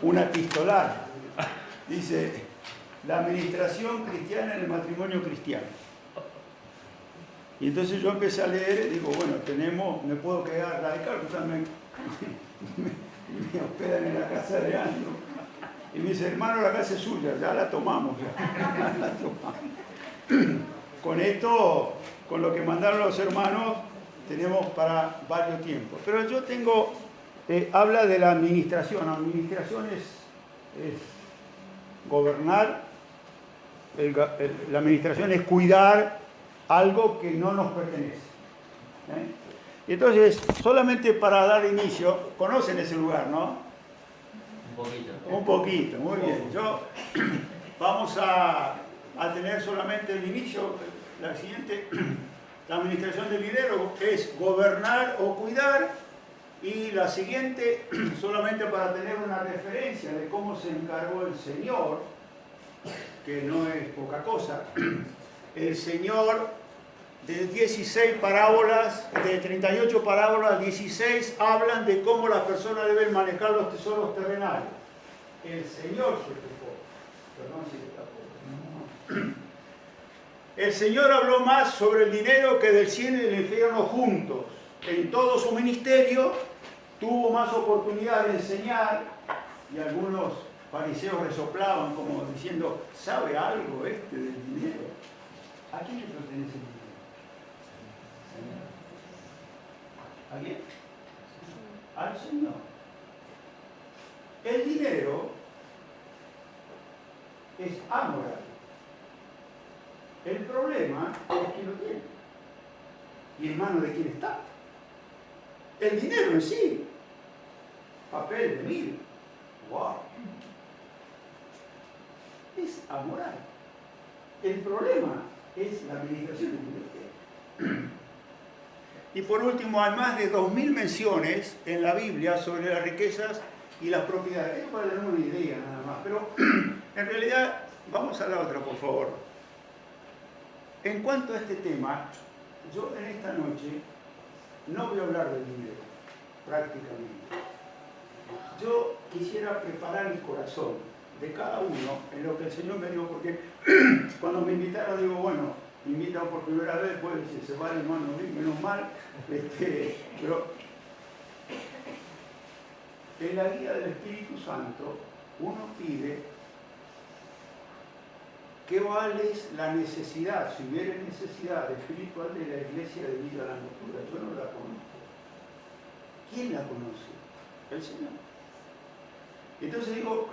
una epistolar. Dice, la administración cristiana en el matrimonio cristiano. Y entonces yo empecé a leer y digo, bueno, me puedo quedar radical, o sea, me hospedan en la casa de Andrew. Y me dice, hermano, la casa es suya, ya la tomamos. La tomamos. Con esto, con lo que mandaron los hermanos, tenemos para varios tiempos. Pero yo tengo, habla de la administración. La administración es gobernar, la administración es cuidar algo que no nos pertenece. Y entonces, solamente para dar inicio, conocen ese lugar, ¿no? Un poquito, muy bien. Vamos a tener solamente el inicio, la siguiente. La administración del dinero es gobernar o cuidar, y la siguiente, solamente para tener una referencia de cómo se encargó el Señor, que no es poca cosa. El Señor, de 16 parábolas, de 38 parábolas, 16 hablan de cómo las personas deben manejar los tesoros terrenales. El Señor se ocupó. Perdón si te tapo. El Señor habló más sobre el dinero que del cielo y del infierno juntos. En todo su ministerio tuvo más oportunidad de enseñar, y algunos fariseos resoplaban como diciendo, ¿sabe algo del dinero? ¿A quién le pertenece el dinero? ¿A quién? Al Señor. El dinero es amoral. El problema es quién lo tiene y en manos de quién está. El dinero en sí, papel de 1000, wow, es amoral. El problema es la administración del dinero. Y por último, hay más de 2000 menciones en la Biblia sobre las riquezas y las propiedades. Esto para tener una idea nada más, pero en realidad, vamos a la otra, por favor. En cuanto a este tema, yo en esta noche no voy a hablar del dinero, prácticamente. Yo quisiera preparar el corazón de cada uno en lo que el Señor me dio, porque cuando me invitaron, digo, bueno, me invitan por primera vez, después se va el hermano, menos mal, pero en la guía del Espíritu Santo uno pide cuál es la necesidad, si hubiera necesidad espiritual de la iglesia de Villa Langostura. Yo no la conozco. ¿Quién la conoce? El Señor. Entonces digo,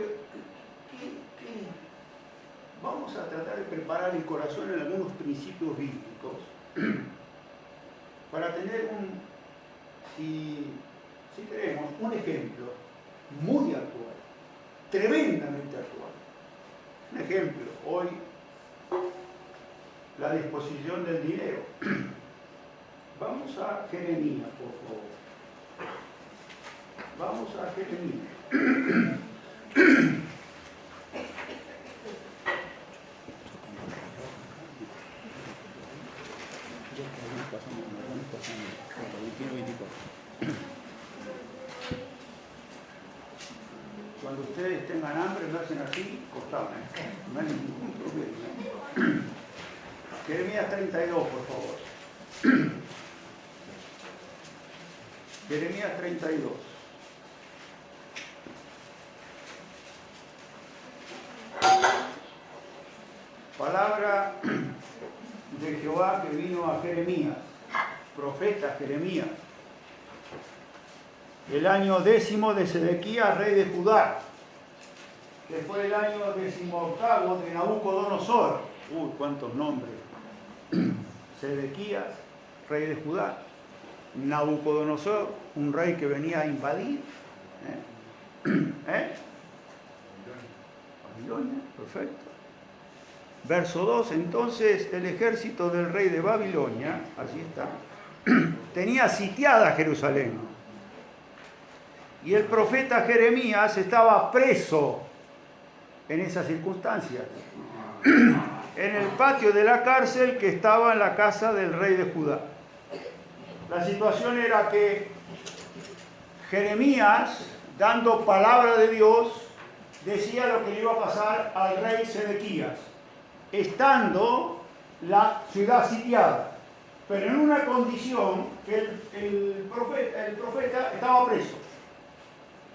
vamos a tratar de preparar el corazón en algunos principios bíblicos para tener si queremos, un ejemplo muy actual, tremendamente actual. Un ejemplo, hoy, la disposición del dinero. Vamos a Jeremías, por favor. Vamos a Jeremías. Cuando ustedes tengan hambre, me hacen así, cortame. No hay ningún problema. Jeremías 32, por favor. Jeremías 32. Palabra de Jehová que vino a Jeremías, profeta Jeremías, el año 10 de Sedequías, rey de Judá, que fue el año 18 de Nabucodonosor. Uy, cuántos nombres. Sedequías, rey de Judá. Nabucodonosor, un rey que venía a invadir. Babilonia, perfecto. Verso 2, entonces el ejército del rey de Babilonia, así está, tenía sitiada Jerusalén. Y el profeta Jeremías estaba preso en esas circunstancias, en el patio de la cárcel que estaba en la casa del rey de Judá. La situación era que Jeremías, dando palabra de Dios, decía lo que le iba a pasar al rey Sedequías, estando la ciudad sitiada, pero en una condición que el profeta estaba preso.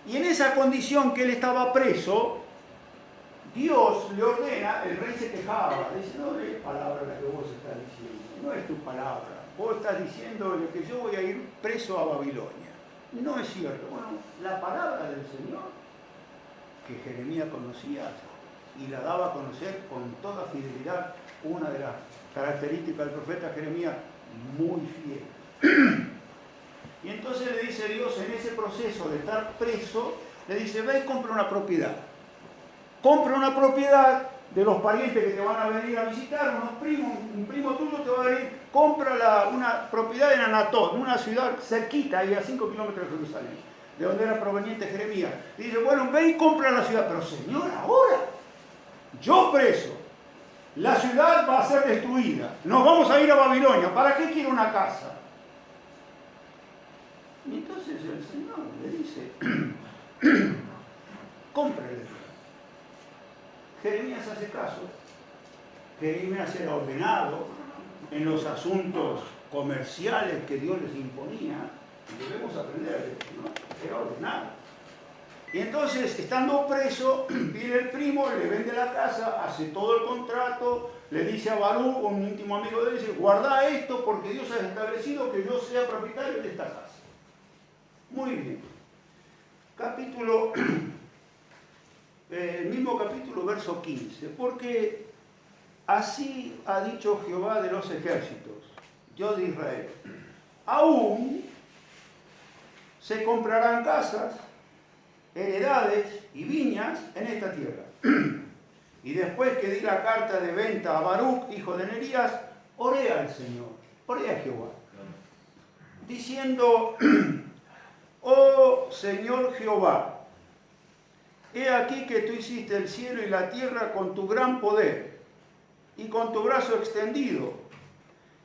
Y en esa condición que él estaba preso, Dios le ordena, el rey se quejaba, dice, no es palabra la que vos estás diciendo, no es tu palabra, vos estás diciendo que yo voy a ir preso a Babilonia. No es cierto. Bueno, la palabra del Señor, que Jeremías conocía y la daba a conocer con toda fidelidad, una de las características del profeta Jeremías, muy fiel. Y entonces le dice Dios, en ese proceso de estar preso, le dice, ve y compra una propiedad. Compra una propiedad de los parientes que te van a venir a visitar, unos primos, un primo tuyo te va a venir, compra una propiedad en Anatot, una ciudad cerquita, ahí a 5 kilómetros de Jerusalén, de donde era proveniente Jeremías. Y dice, bueno, ve y compra la ciudad. Pero Señor, ahora, yo preso, la ciudad va a ser destruida, nos vamos a ir a Babilonia, ¿para qué quiero una casa? Y entonces el Señor le dice, cómprale. Jeremías hace caso. Jeremías era ordenado en los asuntos comerciales que Dios les imponía. Debemos aprender de esto, ¿no? Era ordenado. Y entonces, estando preso, viene el primo, le vende la casa, hace todo el contrato, le dice a Baruch, un íntimo amigo de él, dice, guarda esto porque Dios ha establecido que yo sea propietario de esta casa. Muy bien. Capítulo, el mismo capítulo, verso 15. Porque así ha dicho Jehová de los ejércitos, Dios de Israel. Aún se comprarán casas, heredades y viñas en esta tierra. Y después que di la carta de venta a Baruch, hijo de Nerías, oré al Señor, oré a Jehová, diciendo, oh Señor Jehová, he aquí que tú hiciste el cielo y la tierra con tu gran poder y con tu brazo extendido.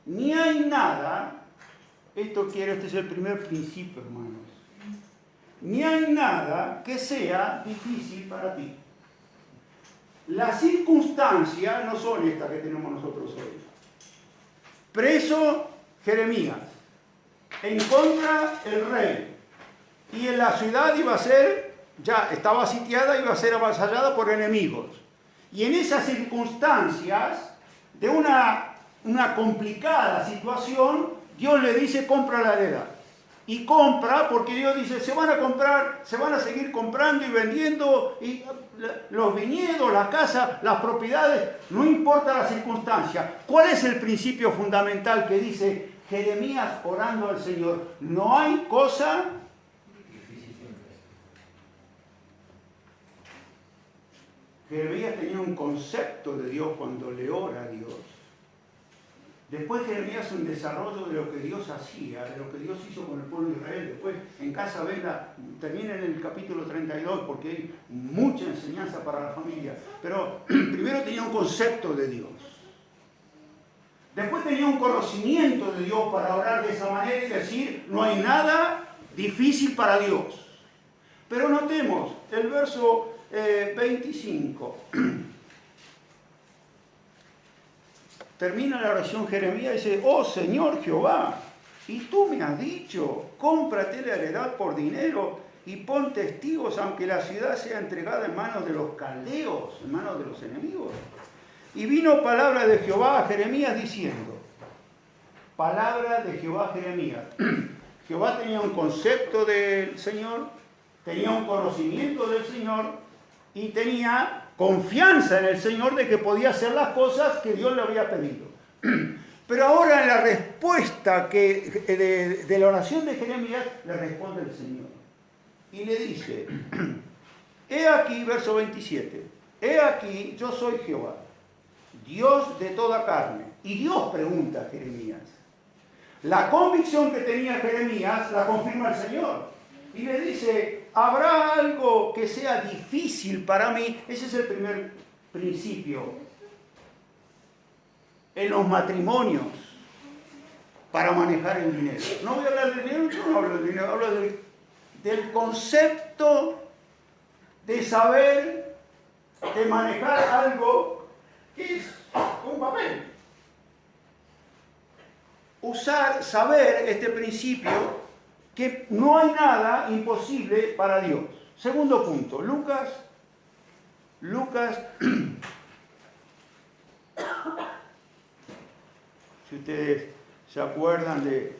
Ni hay nada, este es el primer principio, hermanos, ni hay nada que sea difícil para ti. Las circunstancias no son estas que tenemos nosotros hoy. Preso Jeremías, en contra el rey, y en la ciudad iba a ser, ya estaba sitiada, iba a ser avasallada por enemigos. Y en esas circunstancias, de una complicada situación, Dios le dice, compra la heredad. Y compra, porque Dios dice, se van a comprar, se van a seguir comprando y vendiendo, y los viñedos, la casa, las propiedades, no importa la circunstancia. ¿Cuál es el principio fundamental que dice Jeremías orando al Señor? No hay cosa Jeremías tenía un concepto de Dios cuando le ora a Dios. Después Jeremías un desarrollo de lo que Dios hacía, de lo que Dios hizo con el pueblo de Israel. Después en casa termina en el capítulo 32 porque hay mucha enseñanza para la familia. Pero primero tenía un concepto de Dios. Después tenía un conocimiento de Dios para orar de esa manera y decir, no hay nada difícil para Dios. Pero notemos el verso 25. Termina la oración Jeremías y dice, oh Señor Jehová, y tú me has dicho, cómprate la heredad por dinero y pon testigos aunque la ciudad sea entregada en manos de los caldeos, en manos de los enemigos. Y vino palabra de Jehová a Jeremías diciendo, palabra de Jehová a Jeremías. Jehová tenía un concepto del Señor, tenía un conocimiento del Señor y tenía confianza en el Señor de que podía hacer las cosas que Dios le había pedido. Pero ahora en la respuesta de la oración de Jeremías le responde el Señor. Y le dice, he aquí, verso 27, he aquí, yo soy Jehová, Dios de toda carne. Y Dios pregunta a Jeremías. La convicción que tenía Jeremías la confirma el Señor. Y le dice, ¿habrá algo que sea difícil para mí? Ese es el primer principio. En los matrimonios, para manejar el dinero. No voy a hablar del dinero, yo no hablo del dinero, hablo del concepto de saber de manejar algo que es un papel. Saber este principio que no hay nada imposible para Dios. Segundo punto, Lucas, si ustedes se acuerdan de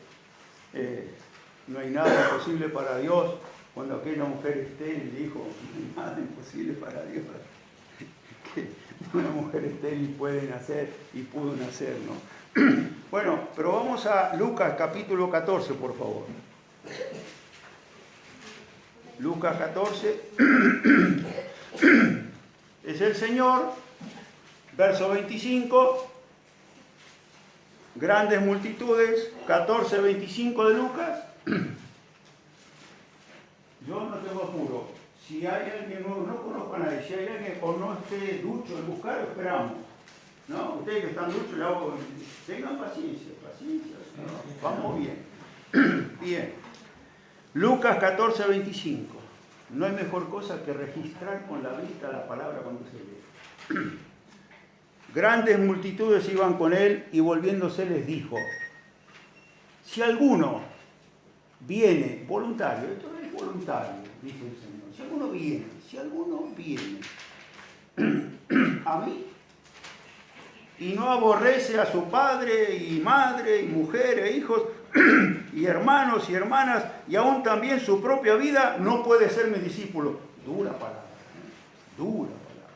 no hay nada imposible para Dios, cuando aquella mujer estéril dijo, no hay nada imposible para Dios, que una mujer estéril puede nacer y pudo nacer, ¿no? Bueno, pero vamos a Lucas capítulo 14, por favor. Lucas 14 es el Señor, verso 25, grandes multitudes, 14:25 de Lucas. Yo no tengo apuro. Si hay alguien nuevo, no conozco a nadie, si hay alguien o no esté ducho en buscar, esperamos. ¿No? Ustedes que están duchos, tengan paciencia, ¿no? Vamos bien. Bien. Lucas 14:25. No hay mejor cosa que registrar con la vista la palabra cuando se lee. Grandes multitudes iban con él y volviéndose les dijo, si alguno viene, voluntario, esto es voluntario, dice el Señor, si alguno viene a mí y no aborrece a su padre y madre y mujer e hijos y hermanos y hermanas y aún también su propia vida, no puede ser mi discípulo. Dura palabra, dura palabra.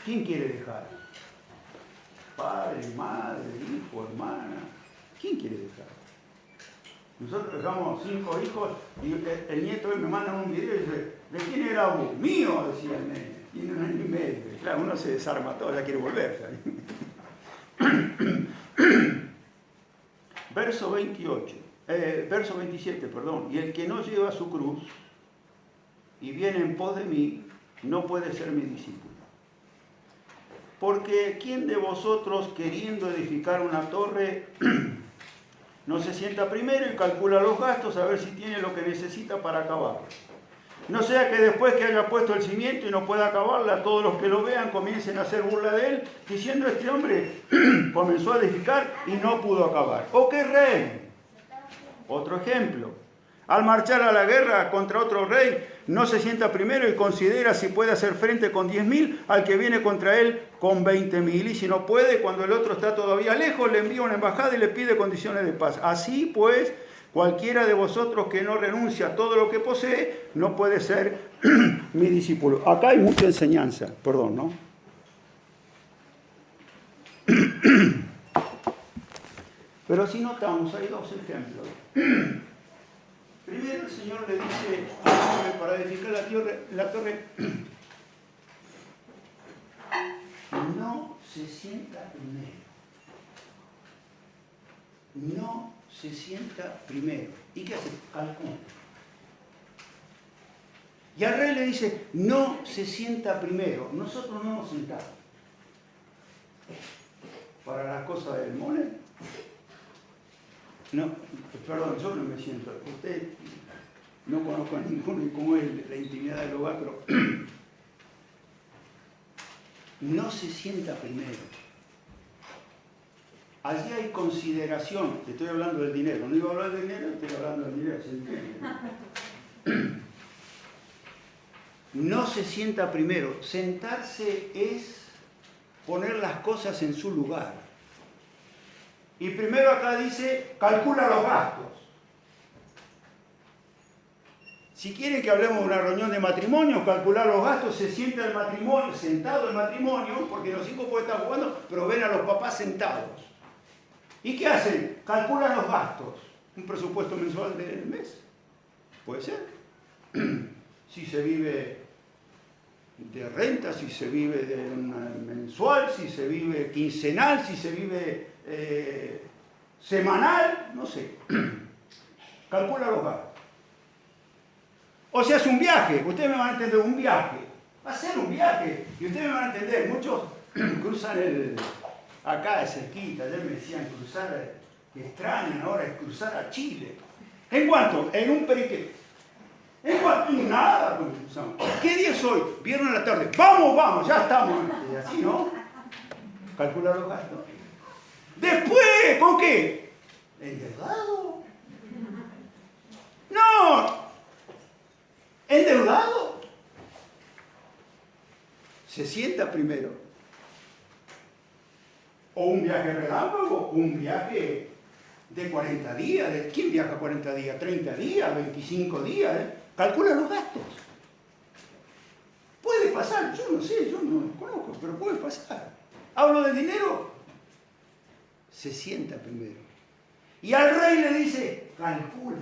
¿Quién quiere dejar? Padre, madre, hijo, hermana. ¿Quién quiere dejar? Nosotros dejamos 5 hijos y el nieto me manda un video y dice, ¿de quién era vos? Mío, decía el nene. Tiene 1 año y medio. Claro, uno se desarma todo, ya quiere volver. Verso 27, perdón. Y el que no lleva su cruz y viene en pos de mí, no puede ser mi discípulo. Porque ¿quién de vosotros queriendo edificar una torre no se sienta primero y calcula los gastos a ver si tiene lo que necesita para acabarla? No sea que después que haya puesto el cimiento y no pueda acabarla, todos los que lo vean comiencen a hacer burla de él, diciendo este hombre comenzó a edificar y no pudo acabar. ¿O qué rey? Otro ejemplo. Al marchar a la guerra contra otro rey, no se sienta primero y considera si puede hacer frente con 10.000 al que viene contra él con 20.000. Y si no puede, cuando el otro está todavía lejos, le envía una embajada y le pide condiciones de paz. Así pues, cualquiera de vosotros que no renuncia a todo lo que posee, no puede ser mi discípulo. Acá hay mucha enseñanza, perdón, ¿no? Pero si notamos, hay 2 ejemplos. Primero el Señor le dice al hombre para edificar la torre, no se sienta primero. No se sienta primero. ¿Y qué hace? Calcula. Y al rey le dice, no se sienta primero. Nosotros no nos sentamos. Para las cosas del money. No, perdón, yo no me siento. Usted no conozco a ninguno y cómo es la intimidad del hogar, pero no se sienta primero. Allí hay consideración. Te estoy hablando del dinero. No iba a hablar del dinero, estoy hablando del dinero. ¿Se entiende? No se sienta primero. Sentarse es poner las cosas en su lugar. Y primero acá dice, calcula los gastos. Si quieren que hablemos de una reunión de matrimonio, calcular los gastos, se sienta el matrimonio, sentado el matrimonio, porque los hijos pueden estar jugando, pero ven a los papás sentados. ¿Y qué hacen? Calculan los gastos. Un presupuesto mensual del mes. Puede ser. Si se vive de renta, si se vive de mensual, si se vive quincenal, si se vive semanal, no sé. Calcula los gastos. O se hace un viaje, ustedes me van a entender, un viaje. Va a ser un viaje, y ustedes me van a entender, muchos cruzan acá de cerquita, ayer me decían cruzar, que extrañan ahora es cruzar a Chile. ¿En cuánto? En un periquete. Nada contestamos. ¿Qué día es hoy? Viernes a la tarde. Vamos, ya estamos. Y así, ¿no? Calcular los gastos. Después, ¿con qué? ¿Endeudado? No. ¿Endeudado? Se sienta primero. O un viaje relámpago, o un viaje de 40 días. ¿Quién viaja 40 días? ¿30 días? ¿25 días? Calcula los gastos. Puede pasar, yo no sé, yo no los conozco, pero puede pasar. Hablo de dinero, se sienta primero. Y al rey le dice, calcula.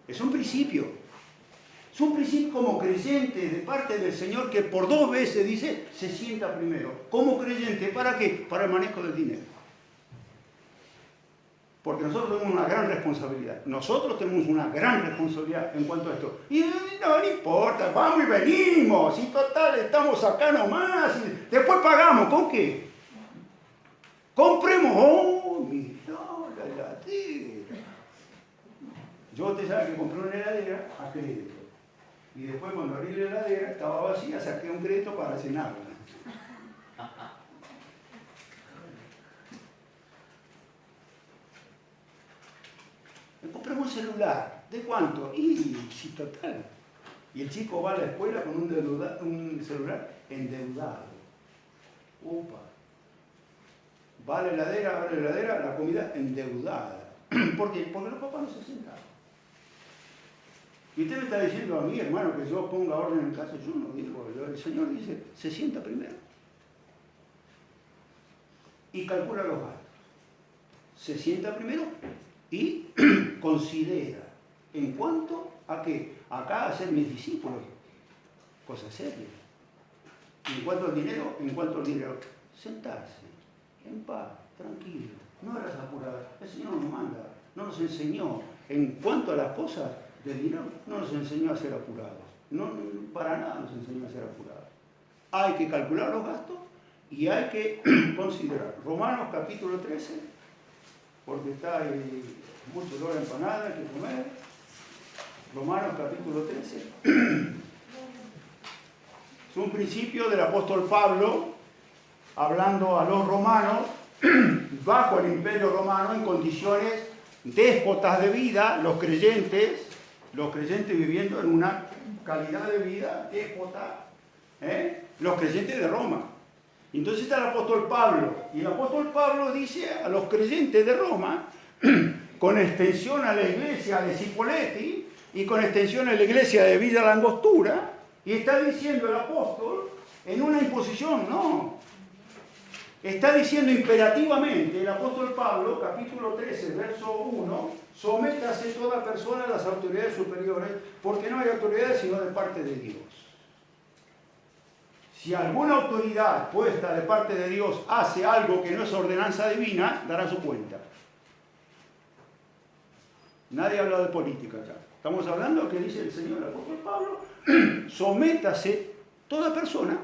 Es un principio. Es un principio como creyente de parte del Señor que por 2 veces dice, se sienta primero. Como creyente, ¿para qué? Para el manejo del dinero. Porque nosotros tenemos una gran responsabilidad. Nosotros tenemos una gran responsabilidad en cuanto a esto. Y no importa, vamos y venimos. Y total, estamos acá nomás. Y después pagamos. ¿Con qué? Compremos. Oh, mirá la heladera. Yo, usted sabe que compré una heladera a crédito. Y después cuando abrí la heladera, estaba vacía, saqué un crédito para cenarla. Me compré un celular. ¿De cuánto? Y sí, total. Y el chico va a la escuela con un celular endeudado. Upa. Va a la heladera, abre la heladera, la comida endeudada. ¿Por qué? Porque los papás no se sentaban. Y usted me está diciendo a mí, hermano, que yo ponga orden en casa. Yo no digo, el Señor dice, se sienta primero. Y calcula los gastos. Se sienta primero y considera en cuanto a qué, acá a ser mis discípulos, cosa seria. En cuanto al dinero, sentarse, en paz, tranquilo, no eras apurada. El Señor nos manda, no nos enseñó, en cuanto a las cosas del dinero, no nos enseñó a ser apurados. No, para nada nos enseñó a ser apurados. Hay que calcular los gastos y hay que considerar. Romanos capítulo 13, porque está ahí mucho olor a empanada, hay que comer. Romanos capítulo 13. Es un principio del apóstol Pablo, hablando a los romanos, bajo el imperio romano, en condiciones déspotas de vida, los creyentes viviendo en una calidad de vida déspota, los creyentes de Roma. Entonces está el apóstol Pablo, y el apóstol Pablo dice a los creyentes de Roma, con extensión a la iglesia de Cipolletti y con extensión a la iglesia de Villa Langostura, y está diciendo el apóstol en una imposición, no. Está diciendo imperativamente el apóstol Pablo, capítulo 13, verso 1, sométase toda persona a las autoridades superiores, porque no hay autoridades sino de parte de Dios. Si alguna autoridad puesta de parte de Dios hace algo que no es ordenanza divina, dará su cuenta. Nadie habla de política acá. Estamos hablando que dice el Señor, el apóstol Pablo, sométase toda persona.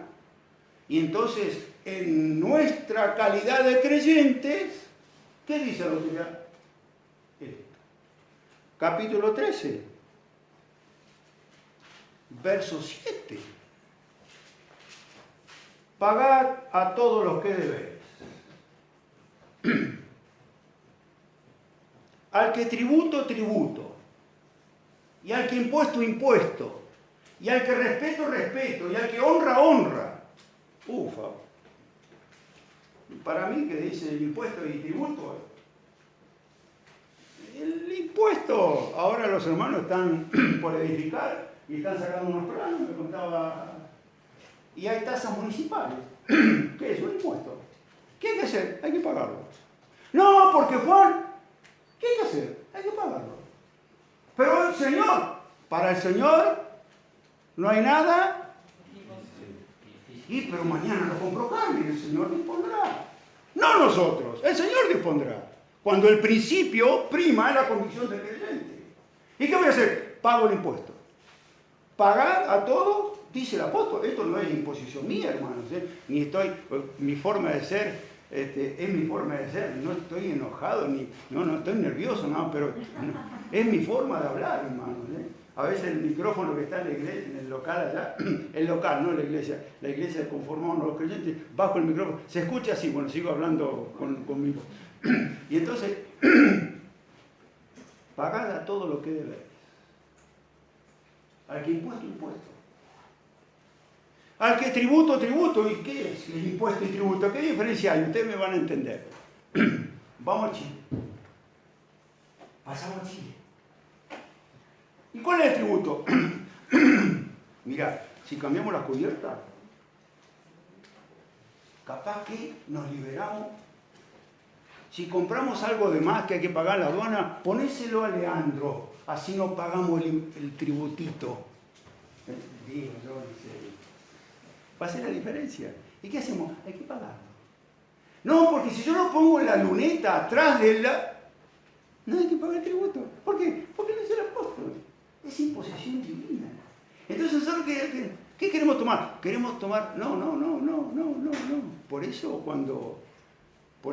Y entonces, en nuestra calidad de creyentes, ¿qué dice la autoridad? Capítulo 13, verso 7. Pagad a todos los que debéis. Al que tributo, tributo. Y al que impuesto, impuesto. Y al que respeto, respeto. Y al que honra, honra. Ufa. Para mí que dice el impuesto y tributo. El impuesto. Ahora los hermanos están por edificar y están sacando unos planos, me contaba. Y hay tasas municipales. ¿Qué es? Un impuesto. ¿Qué hay que hacer? Hay que pagarlo. No, porque Juan, ¿qué hay que hacer? Hay que pagarlo. Pero el Señor, para el Señor no hay nada. Y pero mañana lo compró carne, el Señor dispondrá. No nosotros, el Señor dispondrá. Cuando el principio prima es la condición del creyente. ¿Y qué voy a hacer? Pago el impuesto. Pagar a todos, dice el apóstol. Esto no es imposición mía, hermanos. Ni estoy, mi forma de ser es mi forma de ser, no estoy enojado, no estoy nervioso, no, pero es mi forma de hablar, hermano. A veces el micrófono que está en la iglesia, en el local allá, el local, no la iglesia conformamos los creyentes, bajo el micrófono, se escucha así, bueno, sigo hablando conmigo. Y entonces, pagad a todo lo que debéis. Al que impuesto. Al que tributo. ¿Y qué es el impuesto y tributo? ¿Qué diferencia hay? Ustedes me van a entender. Vamos a Chile. Pasamos a Chile. ¿Y cuál es el tributo? Mirá, si cambiamos la cubierta, capaz que nos liberamos. Si compramos algo de más que hay que pagar la aduana, ponéselo a Leandro, así no pagamos el tributito. Digo yo, va a ser la diferencia. ¿Y qué hacemos? Hay que pagarlo. No, porque si yo lo pongo en la luneta atrás de la... No hay que pagar el tributo. ¿Por qué? Porque no es el apóstol. Es imposición divina. Entonces, ¿sabes qué queremos tomar? Queremos tomar... No. Por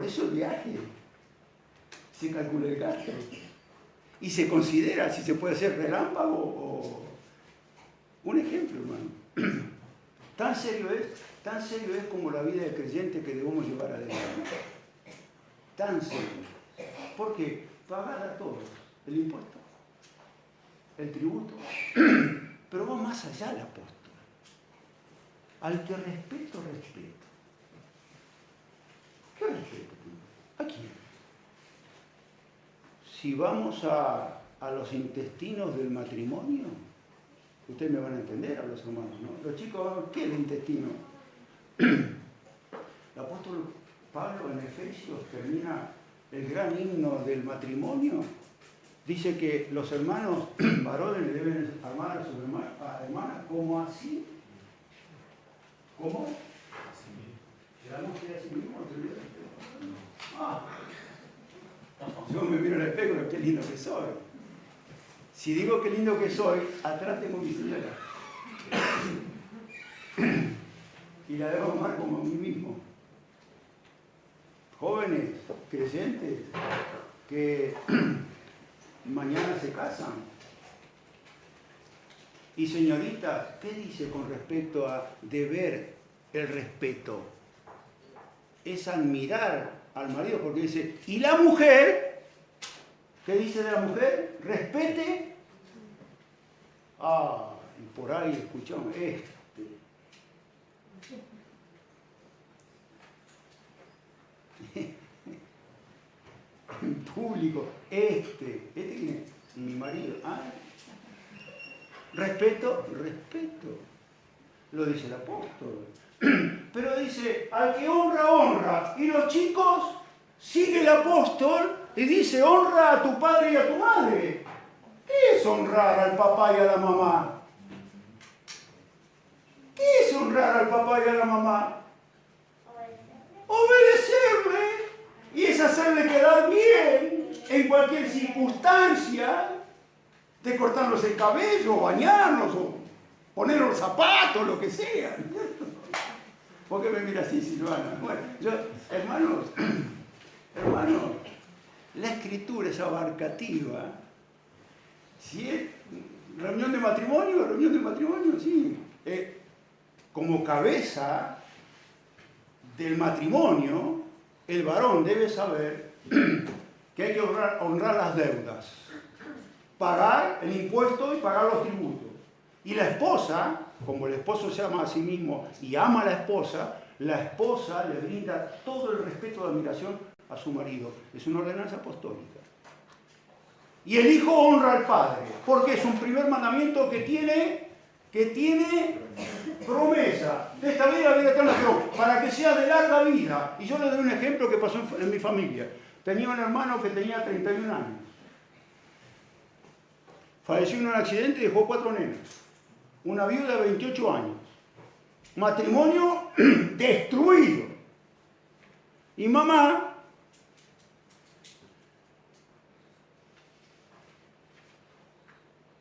eso el viaje se calcula el gasto. Y se considera si se puede hacer relámpago o... Un ejemplo, hermano. Tan serio es como la vida del creyente que debemos llevar adelante. Tan serio. Porque pagar a todos el impuesto, el tributo, pero va más allá el apóstol. Al que respeto. ¿Qué respeto? ¿A quién? Si vamos a los intestinos del matrimonio, ustedes me van a entender, a los hermanos, ¿no? Los chicos, ¿qué es el intestino? El apóstol Pablo en Efesios termina el gran himno del matrimonio. Dice que los hermanos varones deben amar a sus hermanas como así. ¿Cómo? ¿Llegamos que así mismo? Yo me miro en el espejo y qué lindo que soy. Si digo qué lindo que soy, atrás tengo mi señora. Y la debo amar como a mí mismo. Jóvenes, creyentes, que mañana se casan. Y señoritas, ¿qué dice con respecto a deber el respeto? Es admirar al marido, porque dice, y la mujer, ¿qué dice de la mujer? Respete. Y por ahí escuchamos en público, ¿quién es? Mi marido. Respeto, lo dice el apóstol. Pero dice, al que honra, honra. Y los chicos, sigue el apóstol y dice, honra a tu padre y a tu madre. ¿Qué es honrar al papá y a la mamá? ¿Qué es honrar al papá y a la mamá? Obedecerle. Y es hacerle quedar bien en cualquier circunstancia, de cortarnos el cabello, bañarnos, o ponernos los zapatos, lo que sea. ¿Por qué me mira así, Silvana? Bueno, hermanos, la escritura es abarcativa. Si es reunión de matrimonio, sí. Como cabeza del matrimonio, el varón debe saber que hay que honrar las deudas, pagar el impuesto y pagar los tributos. Y la esposa, como el esposo se ama a sí mismo y ama a la esposa le brinda todo el respeto y admiración a su marido. Es una ordenanza apostólica. Y el hijo honra al padre, porque es un primer mandamiento que tiene promesa de esta vida eterna, pero para que sea de larga vida. Y yo le doy un ejemplo que pasó en mi familia. Tenía un hermano que tenía 31 años. Falleció en un accidente y dejó 4 nenas. Una viuda de 28 años. Matrimonio destruido. Y mamá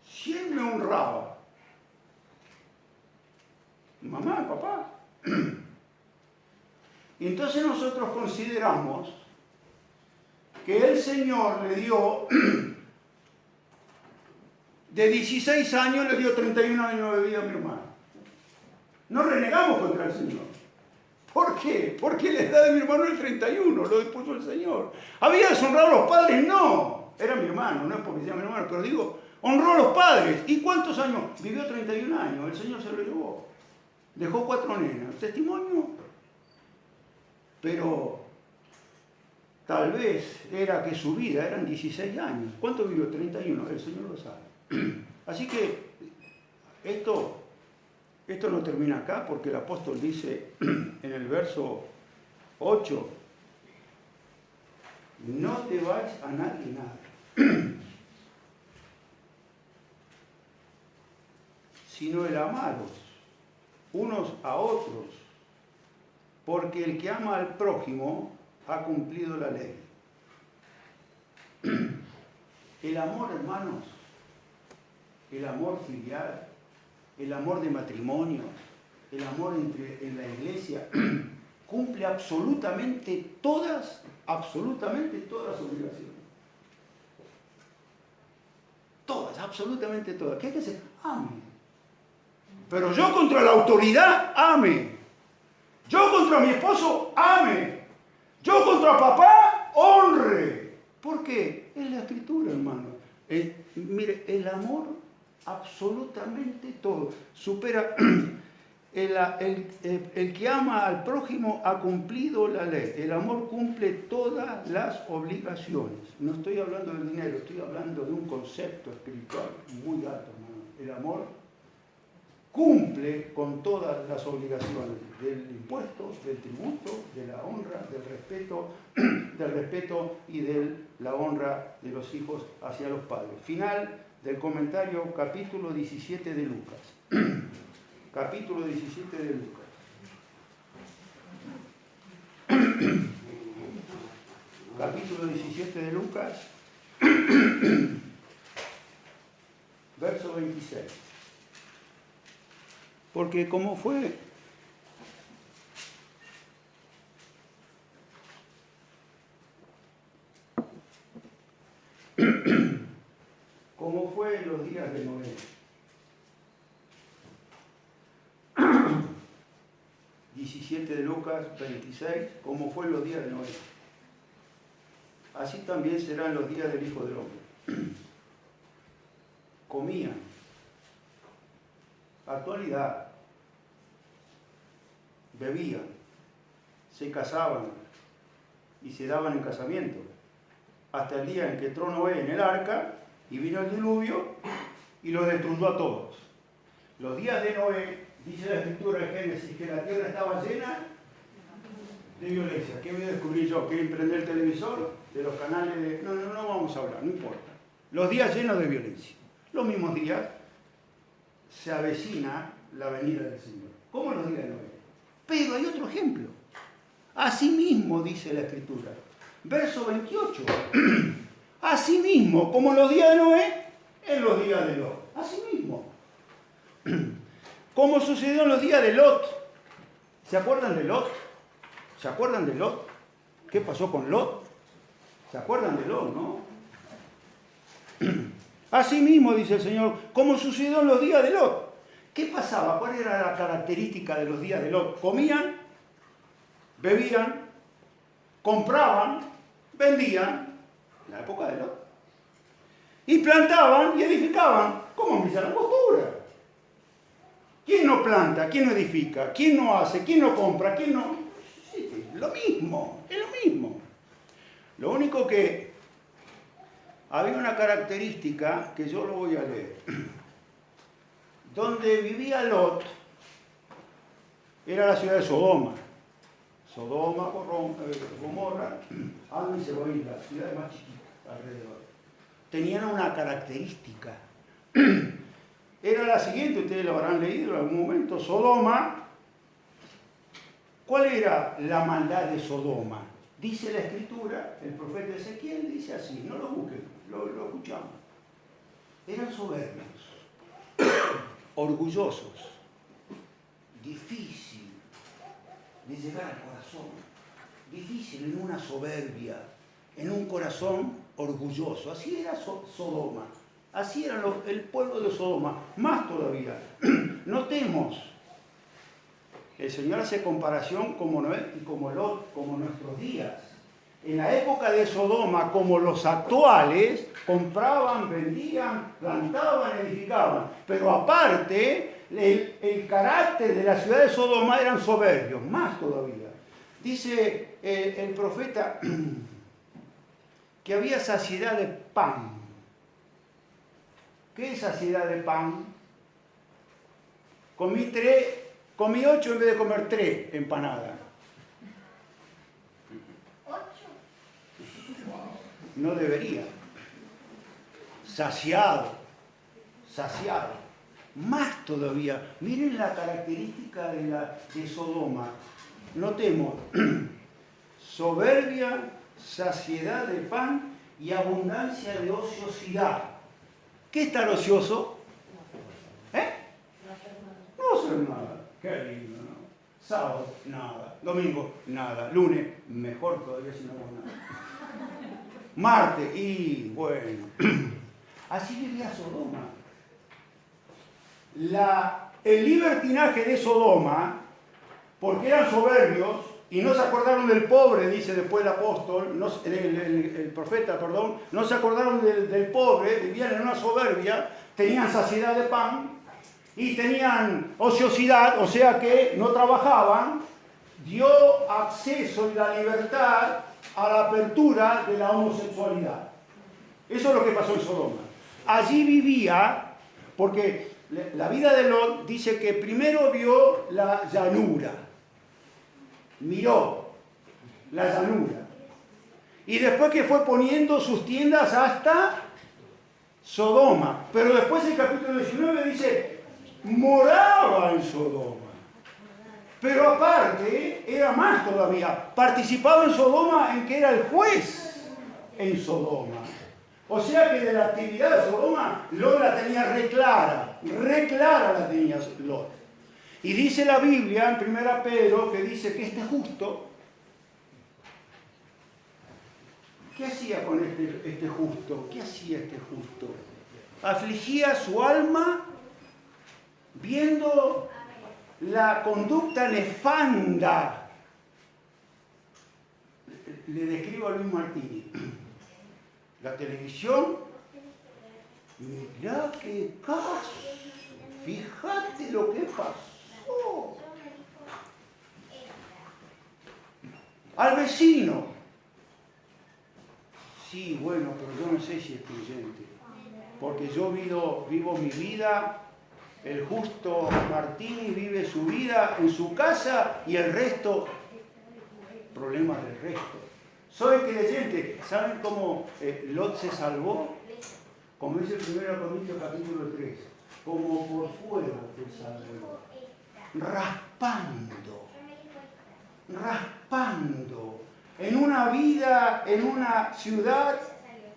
siempre honraba. Mamá, papá. Y entonces nosotros consideramos que el Señor le dio, de 16 años le dio 31 años de vida a mi hermano. No renegamos contra el Señor. ¿Por qué? Porque la edad de mi hermano es el 31, lo dispuso el Señor. ¿Había deshonrado a los padres? No. Era mi hermano, no es porque sea mi hermano, pero digo, honró a los padres. ¿Y cuántos años? Vivió 31 años, el Señor se lo llevó. Dejó 4 nenas. ¿Testimonio? Pero tal vez era que su vida eran 16 años. ¿Cuánto vivió? 31, el Señor lo sabe. Así que esto no termina acá, porque el apóstol dice en el verso 8, no te vais a nadie nada, sino el amaros unos a otros, porque el que ama al prójimo ha cumplido la ley. El amor, hermanos, el amor filial, el amor de matrimonio, el amor en la iglesia, cumple absolutamente todas las obligaciones. Todas, absolutamente todas. ¿Qué hay que hacer? Ame. Pero yo contra la autoridad, ame. Yo contra mi esposo, ame. Yo contra papá, honre. ¿Por qué? Es la escritura, hermano. Mire, el amor absolutamente todo. Supera. El que ama al prójimo ha cumplido la ley. El amor cumple todas las obligaciones. No estoy hablando del dinero, estoy hablando de un concepto espiritual muy alto, hermano. El amor cumple con todas las obligaciones del impuesto, del tributo, de la honra, del respeto y de la honra de los hijos hacia los padres. Final del comentario, capítulo 17 de Lucas. Capítulo 17 de Lucas. Capítulo 17 de Lucas, verso 26. Porque como fue en los días de Noé. 17 de Lucas 26, como fue en los días de Noé. Así también serán los días del Hijo del Hombre. Comían. Actualidad. Bebían. Se casaban y se daban en casamiento. Hasta el día en que entró Noé en el arca y vino el diluvio y los destruyó a todos. Los días de Noé, dice la escritura de Génesis, que la tierra estaba llena de violencia. ¿Qué voy a descubrir yo? ¿Quieren prender el televisor? De los canales de... No vamos a hablar, no importa. Los días llenos de violencia. Los mismos días se avecina la venida del Señor. ¿Cómo los días de Noé? Pero hay otro ejemplo. Asimismo, dice la escritura. Verso 28. Asimismo, como en los días de Noé, en los días de Lot. Asimismo. Como sucedió en los días de Lot. ¿Se acuerdan de Lot? ¿Se acuerdan de Lot? ¿Qué pasó con Lot? ¿Se acuerdan de Lot, no? Asimismo, dice el Señor, como sucedió en los días de Lot. ¿Qué pasaba? ¿Cuál era la característica de los días de Lot? Comían, bebían, compraban, vendían, en la época de Lot. Y plantaban y edificaban, como en Villa Langostura. ¿Quién no planta? ¿Quién no edifica? ¿Quién no hace? ¿Quién no compra? ¿Quién no...? Sí, lo mismo, es lo mismo. Lo único que había una característica que yo lo voy a leer. Donde vivía Lot era la ciudad de Sodoma. Sodoma, Gomorra, Adma y Seboín, las ciudades más chiquitas alrededor. Tenían una característica. Era la siguiente, ustedes lo habrán leído en algún momento. Sodoma. ¿Cuál era la maldad de Sodoma? Dice la escritura, el profeta Ezequiel dice así, no lo busquen, lo escuchamos. Eran soberbios, orgullosos, difícil, de llegar al corazón, difícil en una soberbia, en un corazón orgulloso. Así era Sodoma, así era el pueblo de Sodoma, más todavía. Notemos, el Señor hace comparación como Noé y como Lot, como nuestros días. En la época de Sodoma, como los actuales, compraban, vendían, plantaban, edificaban. Pero aparte, el carácter de la ciudad de Sodoma eran soberbios, más todavía. Dice el profeta que había saciedad de pan. ¿Qué es saciedad de pan? Comí 8 en vez de comer 3 empanadas. No debería. Saciado. Más todavía. Miren la característica de Sodoma. Notemos. Soberbia, saciedad de pan y abundancia de ociosidad. ¿Qué es estar ocioso? No hacer nada. Qué lindo, ¿no? Sábado, nada. Domingo, nada. Lunes, mejor todavía si no hago nada. Martes, y bueno. Así vivía Sodoma. El libertinaje de Sodoma, porque eran soberbios y no se acordaron del pobre, dice después el apóstol, el profeta, perdón, no se acordaron del pobre, vivían en una soberbia, tenían saciedad de pan y tenían ociosidad, o sea que no trabajaban, dio acceso y la libertad a la apertura de la homosexualidad. Eso es lo que pasó en Sodoma. Allí vivía, porque la vida de Lot dice que primero vio la llanura, miró la llanura, y después que fue poniendo sus tiendas hasta Sodoma. Pero después el capítulo 19 dice, moraba en Sodoma. Pero aparte, era más todavía, participaba en Sodoma en que era el juez en Sodoma. O sea que de la actividad de Sodoma, Lot la tenía re clara la tenía Lot. Y dice la Biblia en 1 Pedro que dice que este justo, ¿qué hacía con este justo? ¿Qué hacía este justo? Afligía su alma viendo la conducta nefanda. Le describo a Luis Martínez. La televisión, mirá qué caso, fíjate lo que pasó. Al vecino. Sí, bueno, pero yo no sé si es creyente, porque yo vivo mi vida. El justo Martínez vive su vida en su casa y el resto, problemas del resto. Soy creyente. ¿Saben cómo Lot se salvó? Como dice el 1 Corintios capítulo 3. Como por fuego se salvó. Raspando. En una vida, en una ciudad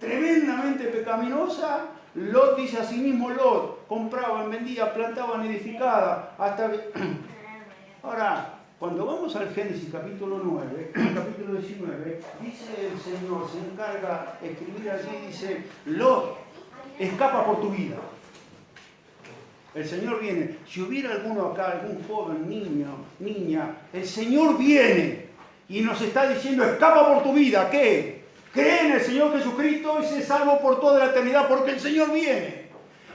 tremendamente pecaminosa, Lot dice a sí mismo, Lot, compraban, vendían, plantaban, edificaban, hasta... Ahora, cuando vamos al Génesis capítulo 9, capítulo 19, dice el Señor, se encarga de escribir allí, dice, Lot, escapa por tu vida. El Señor viene. Si hubiera alguno acá, algún joven, niña, el Señor viene y nos está diciendo, escapa por tu vida. ¿Qué? Cree en el Señor Jesucristo y sé salvo por toda la eternidad, porque el Señor viene.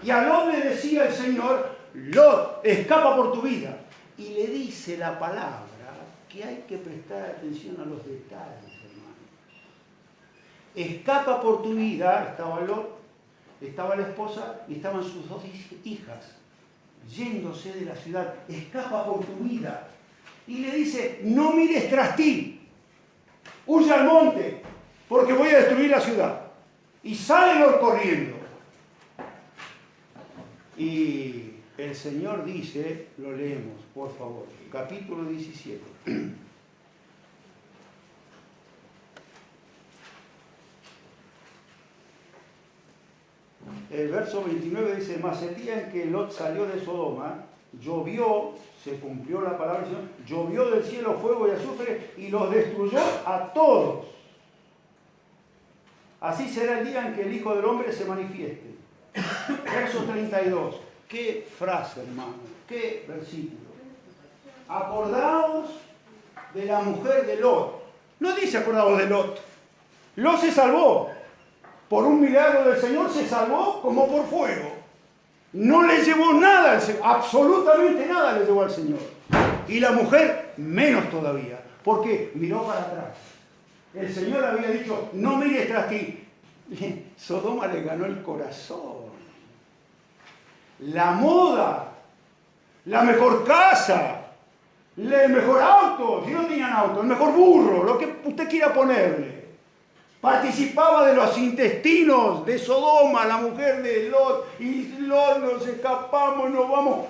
Y a Lot le decía el Señor, Lot, escapa por tu vida. Y le dice la palabra que hay que prestar atención a los detalles, hermano. Escapa por tu vida, estaba Lot, estaba la esposa y estaban sus 2 hijas, yéndose de la ciudad. Escapa por tu vida. Y le dice, no mires tras ti, huye al monte, porque voy a destruir la ciudad. Y sale Lot corriendo. Y el Señor dice, lo leemos, por favor, capítulo 17. El verso 29 dice, mas el día en que Lot salió de Sodoma, llovió, se cumplió la palabra del Señor, llovió del cielo fuego y azufre y los destruyó a todos. Así será el día en que el Hijo del Hombre se manifieste. Verso 32. Qué frase, hermano, qué versículo. Acordaos de la mujer de Lot. No dice acordaos de Lot. Lot se salvó. Por un milagro del Señor se salvó como por fuego. No le llevó nada al Señor, absolutamente nada le llevó al Señor. Y la mujer menos todavía, porque miró para atrás. El Señor había dicho, no mires tras ti. Sodoma le ganó el corazón. La moda, la mejor casa, el mejor auto, si no tenían auto, el mejor burro, lo que usted quiera ponerle. Participaba de los intestinos de Sodoma, la mujer de Lot, y Lot nos escapamos, nos vamos.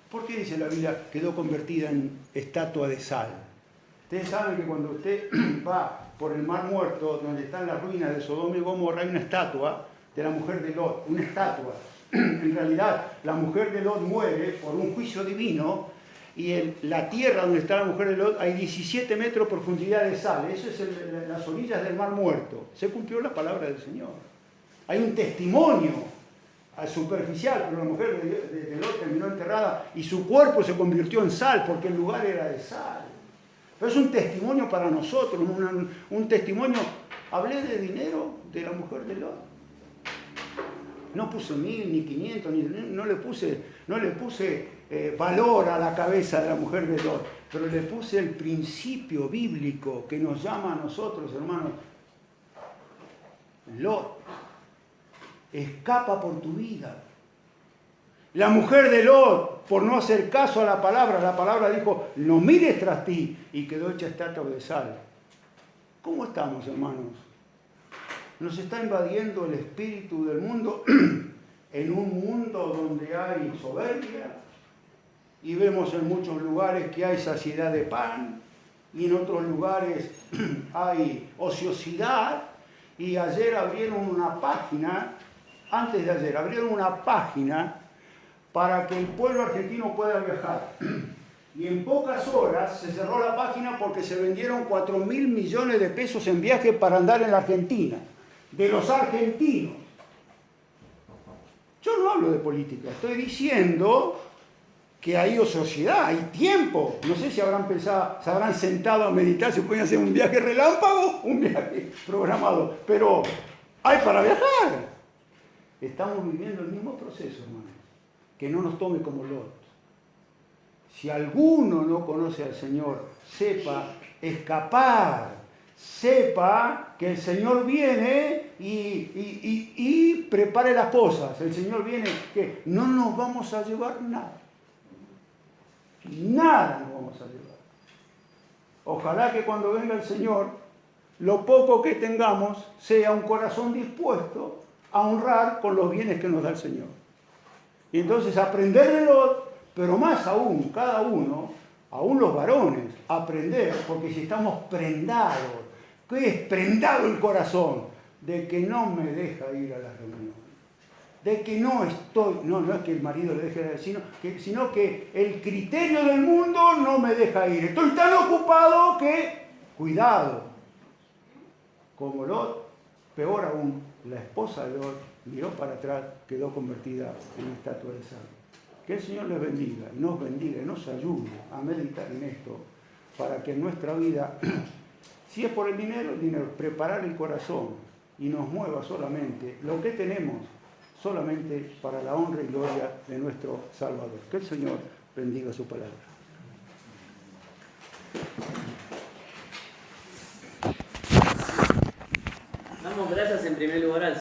¿Por qué dice la Biblia quedó convertida en estatua de sal? Ustedes saben que cuando usted va por el Mar Muerto, donde están las ruinas de Sodoma y Gomorra, hay una estatua de la mujer de Lot, una estatua. En realidad, la mujer de Lot muere por un juicio divino y en la tierra donde está la mujer de Lot hay 17 metros de profundidad de sal. Eso es las orillas del Mar Muerto. Se cumplió la palabra del Señor. Hay un testimonio superficial, pero la mujer de Lot terminó enterrada y su cuerpo se convirtió en sal porque el lugar era de sal. Pero es un testimonio para nosotros, un testimonio. Hablé de dinero de la mujer de Lot. No puse 1000 ni 500, no le puse valor a la cabeza de la mujer de Lot, pero le puse el principio bíblico que nos llama a nosotros, hermanos. Lot, escapa por tu vida. La mujer de Lot, por no hacer caso a la palabra dijo, no mires tras ti, y quedó hecha estatua de sal. ¿Cómo estamos, hermanos? Nos está invadiendo el espíritu del mundo en un mundo donde hay soberbia y vemos en muchos lugares que hay saciedad de pan y en otros lugares hay ociosidad. Y ayer abrieron una página, antes de ayer, abrieron una página para que el pueblo argentino pueda viajar. Y en pocas horas se cerró la página porque se vendieron 4.000 millones de pesos en viaje para andar en la Argentina. De los argentinos. Yo no hablo de política, estoy diciendo que hay ociosidad, hay tiempo. No sé si habrán pensado, se habrán sentado a meditar, si pueden hacer un viaje relámpago, un viaje programado, pero hay para viajar. Estamos viviendo el mismo proceso, hermanos. Que no nos tome como Lot. Si alguno no conoce al Señor, sepa escapar. Sepa que el Señor viene y prepare las cosas. El Señor viene que no nos vamos a llevar nada. Nada nos vamos a llevar. Ojalá que cuando venga el Señor, lo poco que tengamos sea un corazón dispuesto a honrar con los bienes que nos da el Señor. Y entonces aprender de Lot, pero más aún, cada uno, aún los varones, aprender, porque si estamos prendados, ¿qué es prendado el corazón? De que no me deja ir a las reuniones. De que no estoy, no es que el marido le deje de ir, sino que el criterio del mundo no me deja ir. Estoy tan ocupado que, cuidado, como Lot, peor aún, la esposa de Lot miró para atrás, quedó convertida en una estatua de sal. Que el Señor les bendiga y nos ayude a meditar en esto, para que en nuestra vida, si es por el dinero, preparar el corazón y nos mueva solamente lo que tenemos, solamente para la honra y gloria de nuestro Salvador. Que el Señor bendiga su palabra. Damos gracias en primer lugar al